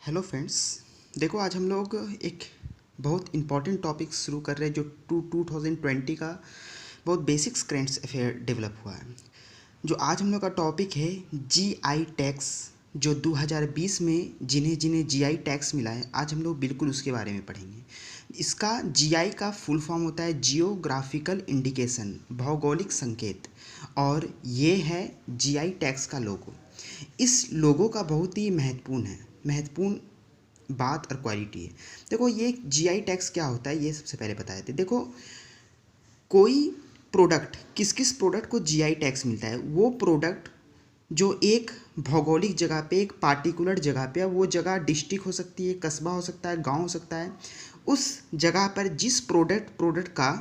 Hello friends. देखो, आज हम लोग एक बहुत इम्पॉर्टेंट टॉपिक शुरू कर रहे हैं जो 2020 का बहुत बेसिक्स करेंट्स अफेयर डेवलप हुआ है। जो आज हम लोग का टॉपिक है जीआई टैक्स, जो 2020 में जिन्हें जिन्हें जीआई टैक्स मिला है, आज हम लोग बिल्कुल उसके बारे में पढ़ेंगे। इसका जीआई का फुल फॉर्म होता है जियोग्राफिकल इंडिकेशन, भौगोलिक संकेत, और ये है जीआई टैक्स का लोगो। इस लोगो का बहुत ही महत्वपूर्ण बात और क्वालिटी है। देखो, ये जीआई टैक्स क्या होता है ये सबसे पहले बताए थे। देखो, कोई प्रोडक्ट, किस किस प्रोडक्ट को जीआई टैक्स मिलता है? वो प्रोडक्ट जो एक भौगोलिक जगह पे, एक पार्टिकुलर जगह पे, वो जगह डिस्ट्रिक्ट हो सकती है, कस्बा हो सकता है, गांव हो सकता है, उस जगह पर जिस प्रोडक्ट का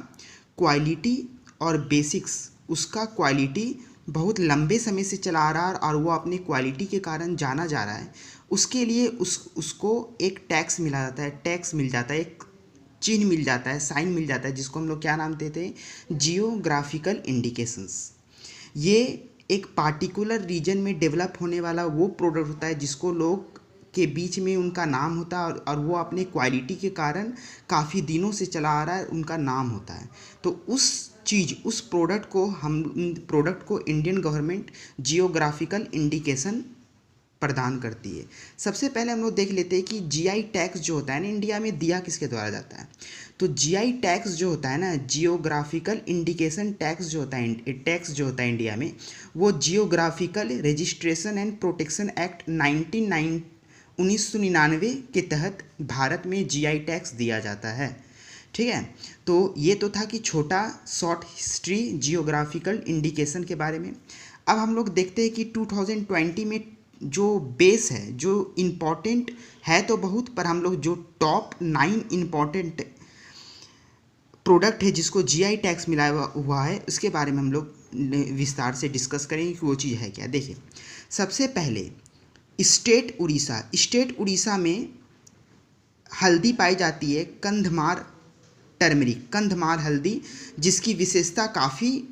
क्वालिटी और बेसिक्स, उसका क्वालिटी बहुत लंबे समय से चला आ रहा है और वो अपनी क्वालिटी के कारण जाना जा रहा है, उसके लिए उसको एक टैक्स मिला जाता है, टैक्स मिल जाता है, एक चिन्ह मिल जाता है, साइन मिल जाता है, जिसको हम लोग क्या नाम देते हैं? Geographical indications. ये एक पार्टिकुलर रीजन में डेवलप होने वाला वो प्रोडक्ट होता है जिसको लोग के बीच में उनका नाम होता है, और वो अपने क्वालिटी के कारण काफ़ी दिनों से चला आ रहा है, उनका नाम होता है। तो उस प्रोडक्ट को इंडियन गवर्नमेंट जियोग्राफिकल इंडिकेशन प्रदान करती है। सबसे पहले हम लोग देख लेते हैं कि जीआई टैक्स जो होता है ना, इंडिया में दिया किसके द्वारा जाता है? तो जीआई टैक्स जो होता है ना, जियोग्राफिकल इंडिकेशन टैक्स जो होता है इंडिया में, वो geographical registration and protection act 1999 के तहत भारत में जीआई टैक्स दिया जाता है। ठीक है, तो ये तो था कि छोटा शॉर्ट हिस्ट्री जियोग्राफिकल इंडिकेशन के बारे में। अब हम लोग देखते हैं कि 2020 में जो बेस है, जो इम्पॉर्टेंट है तो बहुत, पर हम लोग जो टॉप 9 इम्पॉर्टेंट प्रोडक्ट है जिसको जीआई टैक्स मिला हुआ है, उसके बारे में हम लोग विस्तार से डिस्कस करेंगे कि वो चीज़ है क्या। देखिए, सबसे पहले स्टेट उड़ीसा में हल्दी पाई जाती है, कंधमार टर्मरिक, कंधमार हल्दी, जिसकी विशेषता काफ़ी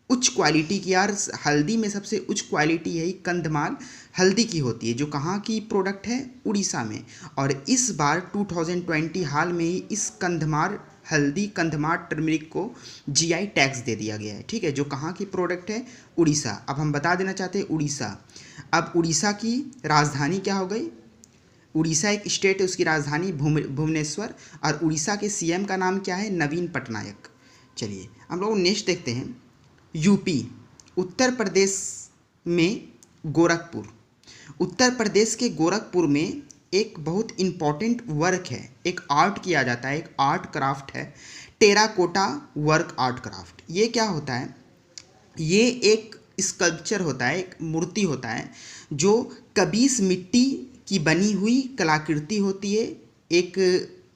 उच्च क्वालिटी की, यार हल्दी में सबसे उच्च क्वालिटी यही कंधमाल हल्दी की होती है, जो कहाँ की प्रोडक्ट है? उड़ीसा में। और इस बार 2020 हाल में ही इस कंधमार हल्दी, कंधमार टर्मरिक को जीआई टैक्स दे दिया गया है। ठीक है, जो कहाँ की प्रोडक्ट है? उड़ीसा। अब हम बता देना चाहते हैं उड़ीसा। अब उड़ीसा की राजधानी क्या हो गई? उड़ीसा एक स्टेट है, उसकी राजधानी भुवनेश्वर, और उड़ीसा के सीएम का नाम क्या है? नवीन पटनायक। चलिए हम लोग नेक्स्ट देखते हैं। यूपी, उत्तर प्रदेश में गोरखपुर, उत्तर प्रदेश के गोरखपुर में एक बहुत इम्पॉर्टेंट वर्क है, एक आर्ट किया जाता है, एक आर्ट क्राफ्ट है, टेराकोटा वर्क आर्ट क्राफ्ट। ये क्या होता है? ये एक स्कल्पचर होता है, एक मूर्ति होता है, जो कबीस मिट्टी की बनी हुई कलाकृति होती है। एक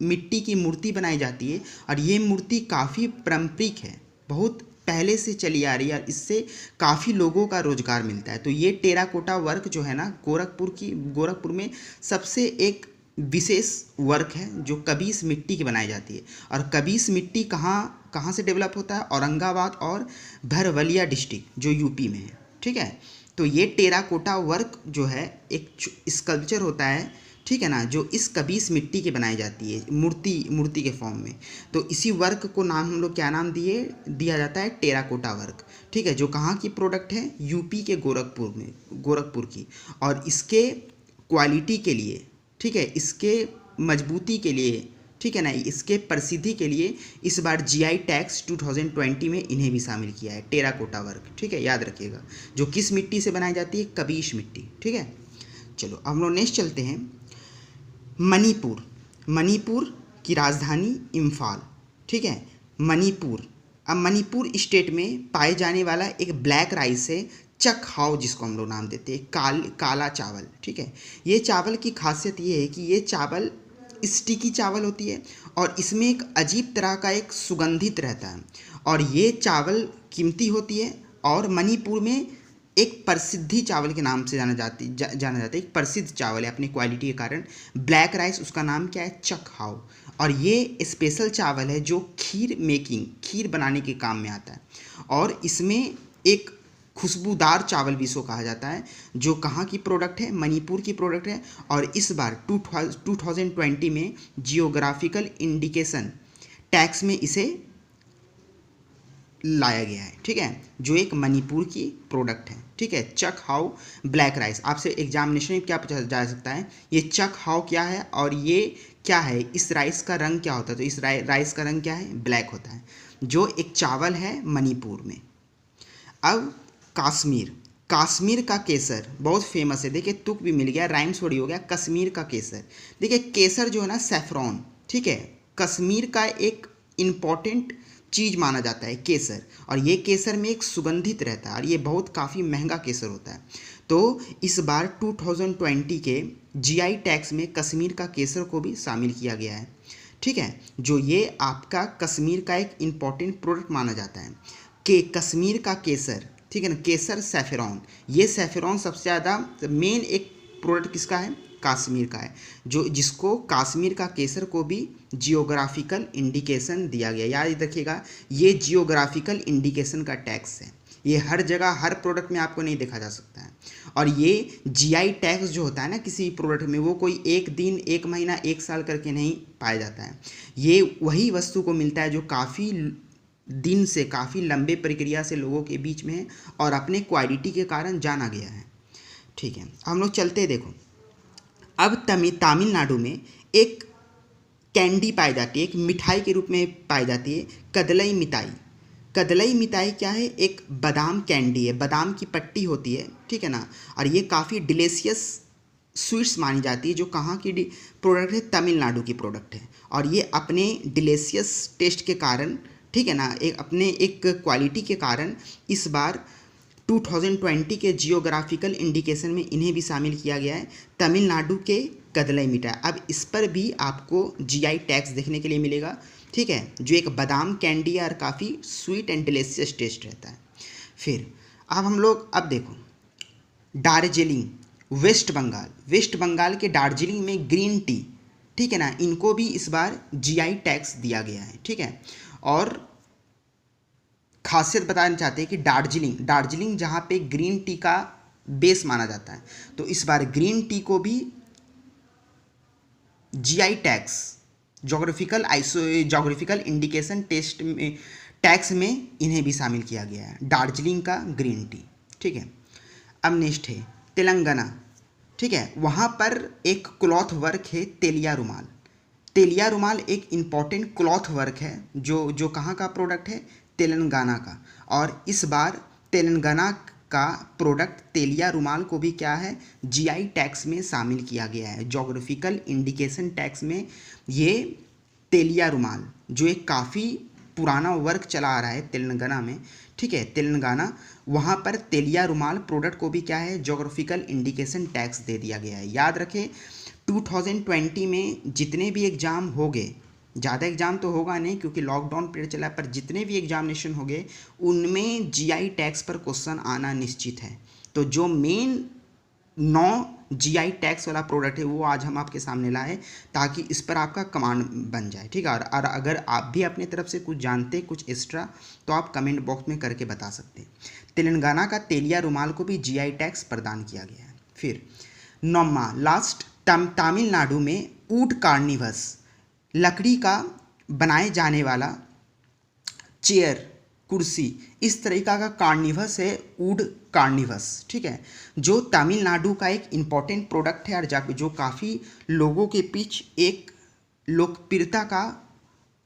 मिट्टी की मूर्ति बनाई जाती है, और ये मूर्ति काफ़ी पारंपरिक है, बहुत पहले से चली आ रही है, और इससे काफ़ी लोगों का रोजगार मिलता है। तो ये टेराकोटा वर्क जो है ना, गोरखपुर में सबसे एक विशेष वर्क है, जो कबीस मिट्टी की बनाई जाती है। और कबीस मिट्टी कहाँ कहाँ से डेवलप होता है? औरंगाबाद और भरवलिया डिस्ट्रिक्ट, जो यूपी में है। ठीक है, तो ये टेराकोटा वर्क जो है एक स्कल्पचर होता है, ठीक है ना, जो इस कबीस मिट्टी की बनाई जाती है, मूर्ति के फॉर्म में। तो इसी वर्क को हम लोग क्या नाम दिया जाता है? Terracotta work. ठीक है, जो कहाँ की प्रोडक्ट है? यूपी के गोरखपुर की। और इसके क्वालिटी के लिए, ठीक है, इसके मजबूती के लिए, ठीक है ना, इसके प्रसिद्धि के लिए इस बार जीआई टैक्स 2020 में इन्हें भी शामिल किया है, टेराकोटा वर्क। ठीक है, याद रखिएगा, जो किस मिट्टी से बनाई जाती है? कबीश मिट्टी। ठीक है, चलो अब हम लोग नेक्स्ट चलते हैं। मणिपुर की राजधानी इम्फाल। ठीक है, मणिपुर। अब मणिपुर स्टेट में पाए जाने वाला एक ब्लैक राइस है, चकहाव, जिसको हम लोग नाम देते हैं, काला चावल। ठीक है, ये चावल की खासियत ये है कि ये चावल स्टिकी चावल होती है, और इसमें एक अजीब तरह का एक सुगंधित रहता है, और ये चावल कीमती होती है, और मणिपुर में एक प्रसिद्धि चावल के नाम से जाना जाता है, एक प्रसिद्ध चावल है अपनी क्वालिटी के कारण। ब्लैक राइस, उसका नाम क्या है? चकहाव। और ये स्पेशल चावल है जो खीर बनाने के काम में आता है, और इसमें एक खुशबूदार चावल भी इसको कहा जाता है, जो कहाँ की प्रोडक्ट है, मणिपुर की प्रोडक्ट है। और इस बार 2020 में जियोग्राफिकल इंडिकेशन टैक्स में इसे लाया गया है, ठीक है, जो एक मणिपुर की प्रोडक्ट है, ठीक है। चक हाउ ब्लैक राइस, आपसे एग्जामिनेशन में क्या पूछा जा सकता है, ये चक हाउ क्या है और ये क्या है, इस राइस का रंग क्या होता है, तो इस राइस का रंग क्या है, ब्लैक होता है, जो एक चावल है मणिपुर में। अब कश्मीर, कश्मीर का केसर बहुत फेमस है, देखिए तुक भी मिल गया, राइम्स थोड़ी हो गया, कश्मीर का केसर। देखिए केसर जो है ना सैफरॉन, ठीक है, कश्मीर का एक इम्पॉर्टेंट चीज़ माना जाता है केसर, और ये केसर में एक सुगंधित रहता है और ये बहुत काफ़ी महंगा केसर होता है। तो इस बार 2020 के जीआई टैक्स में कश्मीर का केसर को भी शामिल किया गया है, ठीक है, जो ये आपका कश्मीर का एक इम्पॉर्टेंट प्रोडक्ट माना जाता है कि कश्मीर का केसर, ठीक है ना, केसर सैफरॉन, ये सैफरॉन सबसे ज़्यादा मेन एक प्रोडक्ट किसका है, कश्मीर का है, जो जिसको कश्मीर का केसर को भी जियोग्राफिकल इंडिकेशन दिया गया। याद रखिएगा, ये जियोग्राफिकल इंडिकेशन का टैक्स है, ये हर जगह हर प्रोडक्ट में आपको नहीं देखा जा सकता है। और ये जीआई टैक्स जो होता है ना किसी प्रोडक्ट में, वो कोई एक दिन, एक महीना, एक साल करके नहीं पाया जाता है, ये वही वस्तु को मिलता है जो काफ़ी दिन से, काफ़ी लंबे प्रक्रिया से लोगों के बीच में है और अपने क्वालिटी के कारण जाना गया है, ठीक है। हम लोग चलते देखो, अब तमिलनाडु में एक कैंडी पाई जाती है, एक मिठाई के रूप में पाई जाती है, कदलई मिठाई। कदलई मिठाई क्या है, एक बादाम कैंडी है, बादाम की पट्टी होती है, ठीक है ना, और ये काफ़ी डिलीशियस स्वीट्स मानी जाती है, जो कहाँ की प्रोडक्ट है, तमिलनाडु की प्रोडक्ट है, और ये अपने डिलीशियस टेस्ट के कारण, ठीक है ना, एक अपने एक क्वालिटी के कारण इस बार 2020 के जियोग्राफिकल इंडिकेशन में इन्हें भी शामिल किया गया है, तमिलनाडु के कदलई मिठाई। अब इस पर भी आपको जीआई टैक्स देखने के लिए मिलेगा, ठीक है, जो एक बादाम कैंडी और काफ़ी स्वीट एंड डिलीशियस टेस्ट रहता है। फिर अब हम लोग अब देखो दार्जिलिंग, वेस्ट बंगाल, वेस्ट बंगाल के दार्जिलिंग में ग्रीन टी, ठीक है ना, इनको भी इस बार जीआई टैक्स दिया गया है, ठीक है। और खासियत बताना चाहते हैं कि दार्जिलिंग जहाँ पे ग्रीन टी का बेस माना जाता है, तो इस बार ग्रीन टी को भी GI tax, geographical indication test में टैक्स में इन्हें भी शामिल किया गया है, दार्जिलिंग का ग्रीन टी, ठीक है। अब नेक्स्ट है तेलंगाना, ठीक है, वहाँ पर एक क्लॉथ वर्क है तेलिया रुमाल। तेलिया रुमाल एक इम्पॉर्टेंट क्लॉथ वर्क है, जो कहाँ का प्रोडक्ट है, तेलंगाना का। और इस बार तेलंगाना का प्रोडक्ट तेलिया रुमाल को भी क्या है, जीआई टैक्स में शामिल किया गया है, जोग्राफिकल इंडिकेशन टैक्स में। ये तेलिया रुमाल जो एक काफ़ी पुराना वर्क चला आ रहा है तेलंगाना में, ठीक है, तेलंगाना, वहाँ पर तेलिया रुमाल प्रोडक्ट को भी क्या है, जोग्राफिकल इंडिकेशन टैक्स दे दिया गया है। याद रखें 2020 में जितने भी एग्ज़ाम हो गए, ज़्यादा एग्ज़ाम तो होगा नहीं क्योंकि लॉकडाउन पीरियड चला है, पर जितने भी एग्जामिनेशन हो गए उनमें जीआई टैक्स पर क्वेश्चन आना निश्चित है। तो जो मेन 9 जीआई टैक्स वाला प्रोडक्ट है वो आज हम आपके सामने लाए ताकि इस पर आपका कमांड बन जाए, ठीक है। और अगर आप भी अपने तरफ से कुछ जानते हैं, कुछ एक्स्ट्रा, तो आप कमेंट बॉक्स में करके बता सकते हैं। तेलंगाना का तेलिया रुमाल को भी जीआई टैक्स प्रदान किया गया है। फिर नौमा लास्ट, तमिलनाडु में ऊड कार्निवस, लकड़ी का बनाए जाने वाला चेयर, कुर्सी, इस तरीका का कार्निवस है ऊड कार्निवस, ठीक है, जो तमिलनाडु का एक इम्पॉर्टेंट प्रोडक्ट है और जो काफ़ी लोगों के बीच एक लोकप्रियता का,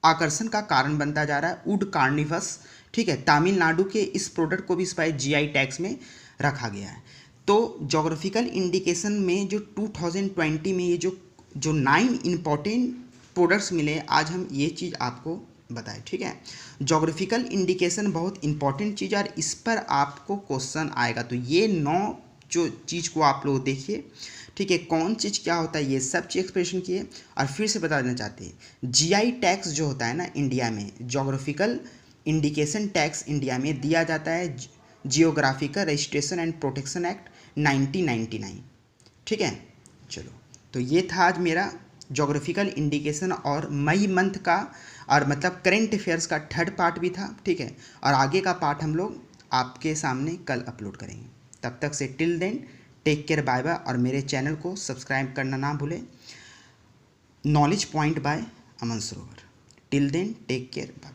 आकर्षण का कारण बनता जा रहा है ऊड कार्निवस, ठीक है। तमिलनाडु के इस प्रोडक्ट को भी इस बार जीआई टैक्स में रखा गया है। तो जोग्राफिकल इंडिकेशन में जो 2020 में ये जो 9 इम्पॉर्टेंट प्रोडक्ट्स मिले, आज हम ये चीज़ आपको बताएं, ठीक है। जोग्राफिकल इंडिकेशन बहुत इंपॉर्टेंट चीज़ है और इस पर आपको क्वेश्चन आएगा। तो ये 9 जो चीज़ को आप लोग देखिए, ठीक है, कौन चीज़ क्या होता है, ये सब चीज़ एक्सप्रेशन किए। और फिर से बता देना चाहते हैं, जीआई टैक्स जो होता है ना इंडिया में, जोग्राफिकल इंडिकेशन टैक्स इंडिया में दिया जाता है geographical registration and protection act 1999, ठीक है। चलो, तो ये था आज मेरा जोग्राफिकल इंडिकेशन और मई मंथ का, और मतलब करेंट अफेयर्स का 3rd पार्ट भी था, ठीक है। और आगे का पार्ट हम लोग आपके सामने कल अपलोड करेंगे। तब तक से till then take care, bye bye. और मेरे चैनल को सब्सक्राइब करना ना भूलें, knowledge point by Aman Sarovar. Till then take care, bye.